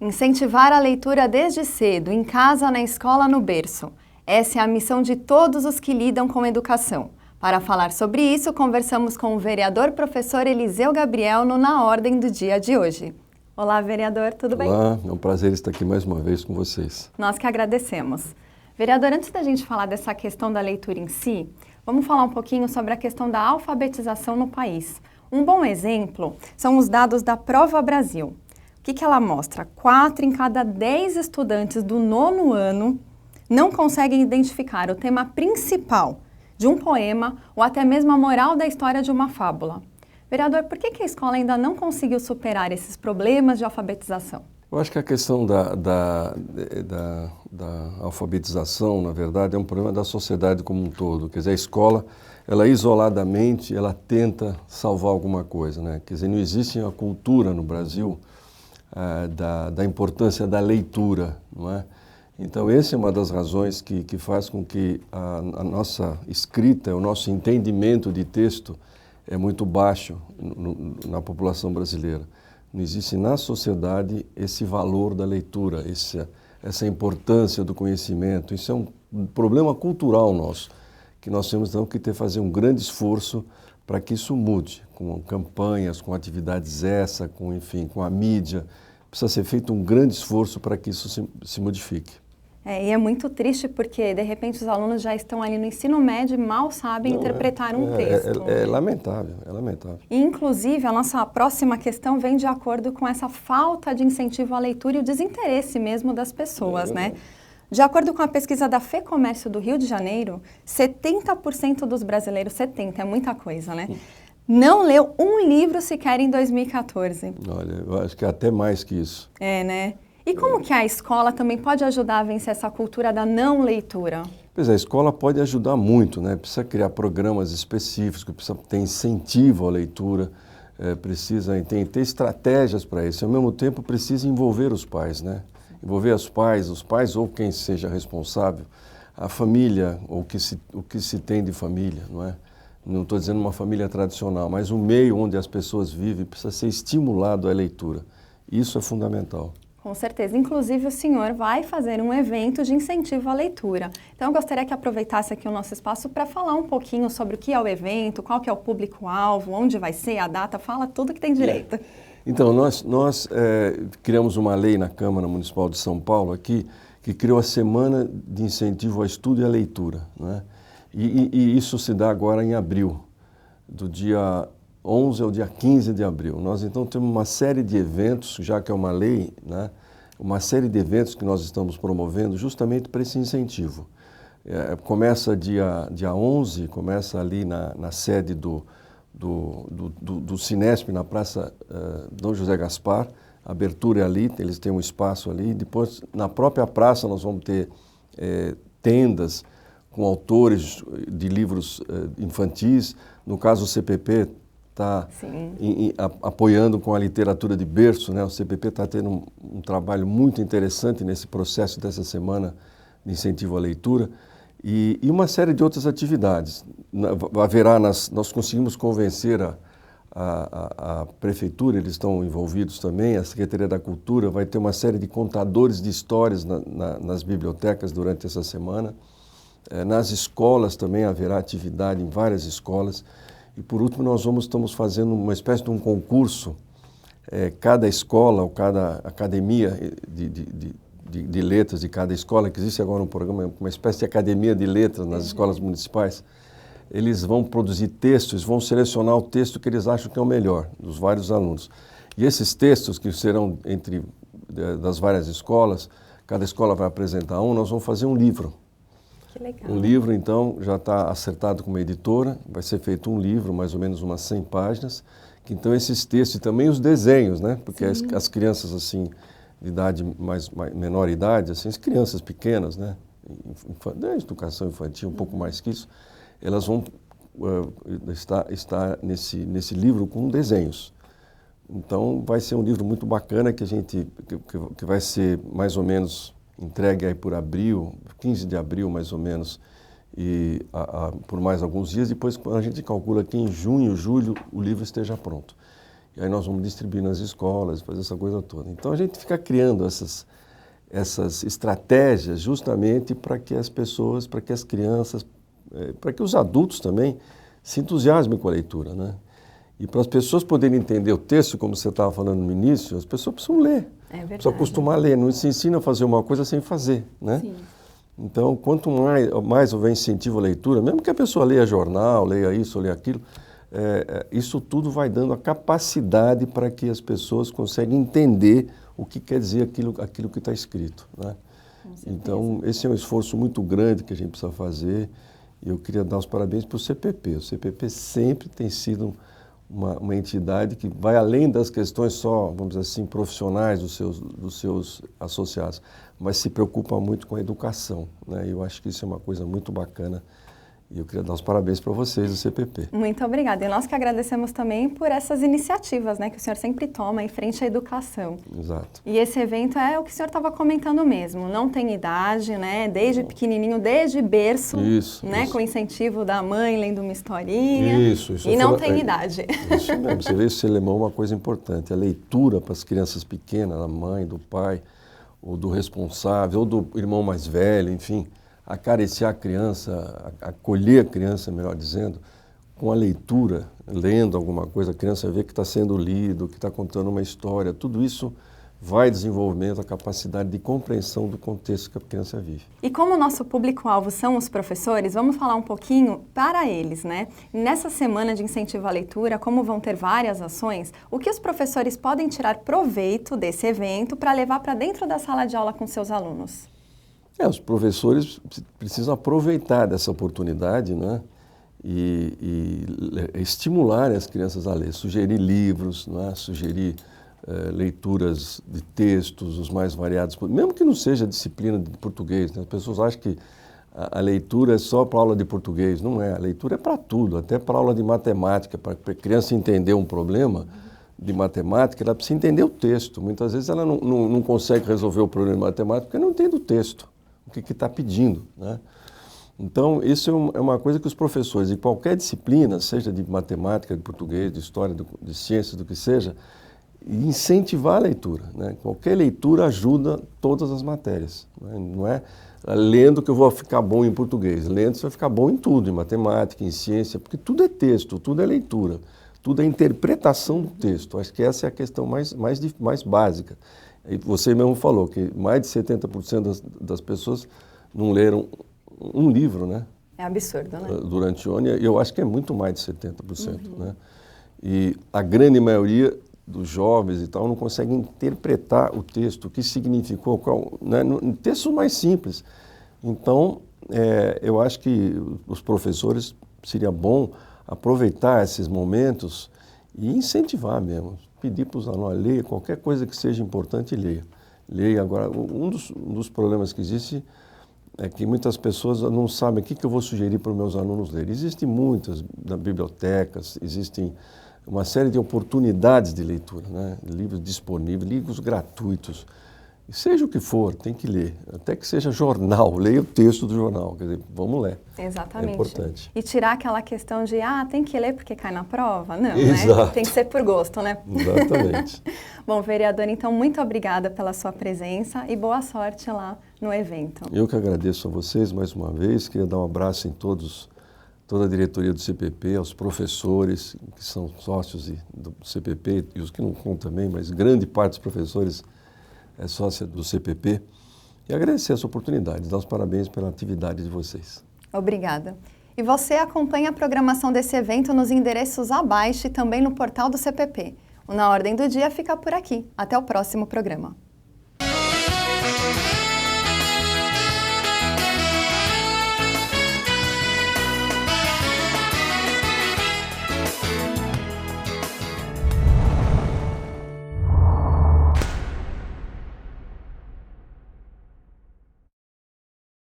Incentivar a leitura desde cedo, em casa, na escola, no berço. Essa é a missão de todos os que lidam com educação. Para falar sobre isso, conversamos com o vereador professor Eliseu Gabriel no Na Ordem do dia de hoje. Olá, vereador, tudo bem? Olá, é um prazer estar aqui mais uma vez com vocês. Nós que agradecemos. Vereador, antes da gente falar dessa questão da leitura em si, vamos falar um pouquinho sobre a questão da alfabetização no país. Um bom exemplo são os dados da Prova Brasil. O que ela mostra? 4 em cada 10 estudantes do 9º ano não conseguem identificar o tema principal de um poema ou até mesmo a moral da história de uma fábula. Vereador, por que a escola ainda não conseguiu superar esses problemas de alfabetização? Eu acho que a questão da alfabetização, na verdade, é um problema da sociedade como um todo. Quer dizer, a escola, ela isoladamente, ela tenta salvar alguma coisa, né? Quer dizer, não existe uma cultura no Brasil da importância da leitura, não é? Então, essa é uma das razões que faz com que a nossa escrita, o nosso entendimento de texto é muito baixo na população brasileira. Não existe na sociedade esse valor da leitura, essa importância do conhecimento. Isso é um problema cultural nosso, que nós temos então que fazer um grande esforço para que isso mude, com campanhas, com atividades com a mídia. Precisa ser feito um grande esforço para que isso se modifique. E é muito triste porque, de repente, os alunos já estão ali no ensino médio e mal sabem interpretar um texto. É lamentável, é lamentável. E, inclusive, a nossa próxima questão vem de acordo com essa falta de incentivo à leitura e o desinteresse mesmo das pessoas, né? De acordo com a pesquisa da FEComércio do Rio de Janeiro, 70% dos brasileiros, 70% é muita coisa, né? Não leu um livro sequer em 2014. Olha, eu acho que é até mais que isso. É, né? E como que a escola também pode ajudar a vencer essa cultura da não leitura? Pois é, a escola pode ajudar muito, né? Precisa criar programas específicos, precisa ter incentivo à leitura, precisa ter estratégias para isso. Ao mesmo tempo, precisa envolver os pais, né? Envolver os pais ou quem seja responsável, a família, o que se tem de família, não é? Não estou dizendo uma família tradicional, mas o meio onde as pessoas vivem precisa ser estimulado à leitura. Isso é fundamental. Com certeza. Inclusive, o senhor vai fazer um evento de incentivo à leitura. Então, eu gostaria que aproveitasse aqui o nosso espaço para falar um pouquinho sobre o que é o evento, qual que é o público-alvo, onde vai ser, a data, fala tudo que tem direito. Então, nós criamos uma lei na Câmara Municipal de São Paulo aqui, que criou a Semana de Incentivo ao Estudo e à Leitura, né? E isso se dá agora em abril, do dia 11 ao dia 15 de abril. Nós, então, temos uma série de eventos, já que é uma lei, né? Uma série de eventos que nós estamos promovendo justamente para esse incentivo. Começa dia 11, começa ali na sede do Cinesp, na Praça Dom José Gaspar. A abertura é ali, eles têm um espaço ali. Depois, na própria praça, nós vamos ter tendas com autores de livros infantis. No caso, o CPP está apoiando com a literatura de berço, né? O CPP está tendo um trabalho muito interessante nesse processo dessa semana de incentivo à leitura e uma série de outras atividades. Nós conseguimos convencer a prefeitura, eles estão envolvidos também, a Secretaria da Cultura vai ter uma série de contadores de histórias nas bibliotecas durante essa semana. Nas escolas também haverá atividade em várias escolas. E por último, estamos fazendo uma espécie de um concurso. Cada escola ou cada academia de letras de cada escola, que existe agora um programa, uma espécie de academia de letras nas escolas municipais, eles vão produzir textos, vão selecionar o texto que eles acham que é o melhor, dos vários alunos. E esses textos que serão das várias escolas, cada escola vai apresentar nós vamos fazer um livro. Que legal. O livro, então, já está acertado com uma editora, vai ser feito um livro, mais ou menos umas 100 páginas, que então esses textos e também os desenhos, né? Porque as crianças, assim, de idade menor idade, assim, as crianças pequenas, né? Da educação infantil, um pouco mais que isso, elas vão estar nesse livro com desenhos. Então, vai ser um livro muito bacana que vai ser mais ou menos entregue aí por abril, 15 de abril mais ou menos, e por mais alguns dias. Depois a gente calcula que em junho, julho, o livro esteja pronto. E aí nós vamos distribuir nas escolas, fazer essa coisa toda. Então a gente fica criando essas estratégias justamente para que as pessoas, para que as crianças, para que os adultos também se entusiasmem com a leitura, né? E para as pessoas poderem entender o texto, como você estava falando no início, as pessoas precisam ler. É verdade. Precisam acostumar a ler, não se ensina a fazer uma coisa sem fazer, né? Sim. Então, quanto mais houver incentivo à leitura, mesmo que a pessoa leia jornal, leia isso, leia aquilo, isso tudo vai dando a capacidade para que as pessoas consigam entender o que quer dizer aquilo que está escrito, né? Então, esse é um esforço muito grande que a gente precisa fazer e eu queria dar os parabéns para o CPP. O CPP sempre tem sido uma entidade que vai além das questões só, vamos dizer assim, profissionais dos seus associados, mas se preocupa muito com a educação, né? Eu acho que isso é uma coisa muito bacana e eu queria dar os parabéns para vocês do CPP. Muito obrigada. E nós que agradecemos também por essas iniciativas, né, que o senhor sempre toma em frente à educação. Exato. E esse evento é o que o senhor estava comentando mesmo, não tem idade, né, desde pequenininho, desde berço, né, com incentivo da mãe lendo uma historinha. Isso. E não tem idade. Isso mesmo, você vê esse alemão uma coisa importante, a leitura para as crianças pequenas, da mãe, do pai, ou do responsável, ou do irmão mais velho, enfim, acariciar a criança, acolher a criança, melhor dizendo, com a leitura, lendo alguma coisa, a criança vê que está sendo lido, que está contando uma história, tudo isso vai desenvolvendo a capacidade de compreensão do contexto que a criança vive. E como o nosso público-alvo são os professores, vamos falar um pouquinho para eles, né? Nessa semana de incentivo à leitura, como vão ter várias ações, o que os professores podem tirar proveito desse evento para levar para dentro da sala de aula com seus alunos? Os professores precisam aproveitar dessa oportunidade, né? E estimular as crianças a ler, sugerir livros, né? Sugerir leituras de textos os mais variados, mesmo que não seja disciplina de português, né? As pessoas acham que a leitura é só para aula de português, não é, a leitura é para tudo, até para aula de matemática, para a criança entender um problema de matemática, ela precisa entender o texto, muitas vezes ela não consegue resolver o problema de matemática porque não entende o texto, o que está pedindo, né? Então, isso é uma coisa que os professores de qualquer disciplina, seja de matemática, de português, de história, de ciências, do que seja, incentivar a leitura, né? Qualquer leitura ajuda todas as matérias, né? Não é lendo que eu vou ficar bom em português, lendo você vai ficar bom em tudo, em matemática, em ciência, porque tudo é texto, tudo é leitura, tudo é interpretação do texto. Acho que essa é a questão mais básica. E você mesmo falou que mais de 70% das pessoas não leram um livro, né? É absurdo, né? Durante o ano, e eu acho que é muito mais de 70%, né? E a grande maioria dos jovens e tal não conseguem interpretar o texto, o que significou, né? Textos mais simples. Então, eu acho que os professores seria bom aproveitar esses momentos e incentivar mesmo, pedir para os alunos, leia qualquer coisa que seja importante, leia. Leia agora, um dos problemas que existe é que muitas pessoas não sabem o que eu vou sugerir para os meus alunos lerem. Existem muitas bibliotecas, existem uma série de oportunidades de leitura, né? Livros disponíveis, livros gratuitos. E seja o que for, tem que ler. Até que seja jornal, leia o texto do jornal. Quer dizer, vamos ler. Exatamente. É importante. E tirar aquela questão de, tem que ler porque cai na prova? Não, Exato. Né? Tem que ser por gosto, né? Exatamente. Bom, vereador, então, muito obrigada pela sua presença e boa sorte lá no evento. Eu que agradeço a vocês mais uma vez. Queria dar um abraço em toda a diretoria do CPP, aos professores que são sócios do CPP e os que não são também, mas grande parte dos professores é sócia do CPP. E agradecer essa oportunidade, dar os parabéns pela atividade de vocês. Obrigada. E você acompanha a programação desse evento nos endereços abaixo e também no portal do CPP. O Na Ordem do Dia fica por aqui. Até o próximo programa.